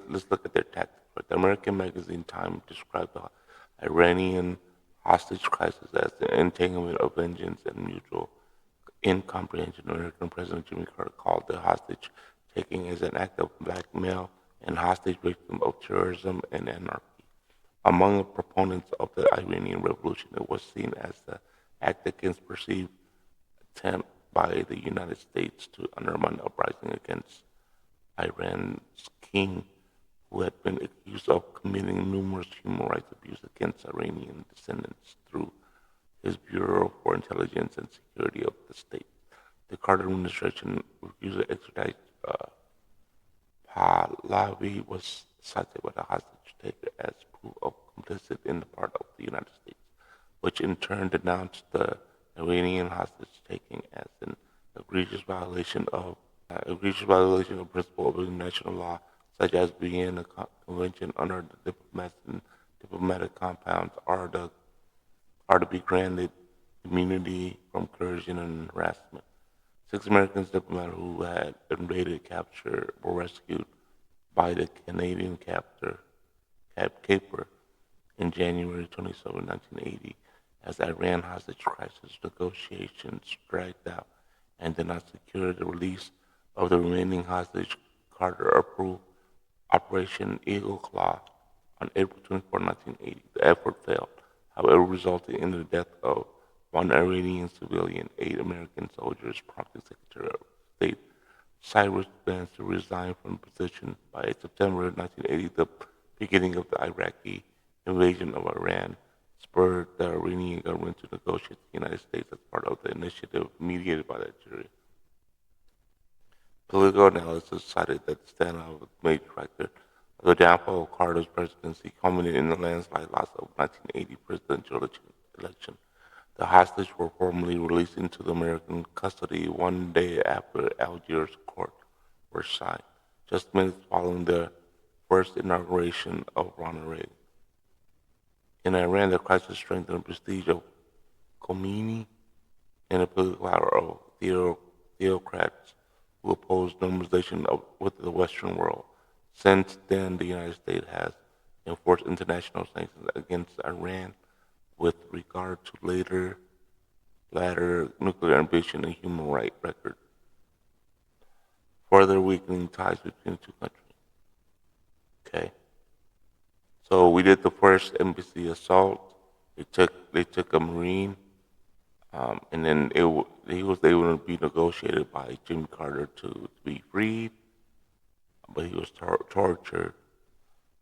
let's look at their tactics. Right? The American magazine Time described the Iranian hostage crisis as the entanglement of vengeance and mutual incomprehension. American President Jimmy Carter called the hostage taking as an act of blackmail and hostage victim of terrorism and anarchy. Among the proponents of the Iranian Revolution, it was seen as the act against perceived attempt by the United States to undermine the uprising against Iran's king, who had been accused of committing numerous human rights abuses against Iranian descendants through his Bureau for Intelligence and Security of the State. The Carter administration refused to extradite Pahlavi was cited by the hostage taker as proof of complicity in the part of the United States, which in turn denounced the Iranian hostage taking as an egregious violation of principle of international law, such as Vienna Convention under the diplomatic compounds are to be granted immunity from coercion and harassment. 6 American diplomats who had invaded capture were rescued by the Canadian caper in January 27, 1980, as Iran hostage crisis negotiations dragged out and did not secure the release of the remaining hostage. Carter approved Operation Eagle Claw on April 24, 1980. The effort failed, however, resulting in the death of one Iranian civilian, 8 American soldiers, prompting Secretary of State Cyrus Vance to resign from the position. By September 1980, the beginning of the Iraqi invasion of Iran spurred the Iranian government to negotiate with the United States as part of the initiative mediated by Nigeria. Political analysis cited that the standoff was a major factor of the downfall of Carter's presidency, culminated in the landslide loss of the 1980 presidential election. The hostages were formally released into the American custody one day after Algiers court were signed, just minutes following the first inauguration of Ronald Reagan. In Iran, the crisis strengthened the prestige of Khomeini and the political power of theocrats who opposed normalization with the Western world. Since then, the United States has enforced international sanctions against Iran with regard to latter nuclear ambition and human rights record, further weakening ties between the two countries. Okay, so we did the first embassy assault. They took a Marine, and then he was able to be negotiated by Jimmy Carter to be freed, but he was tortured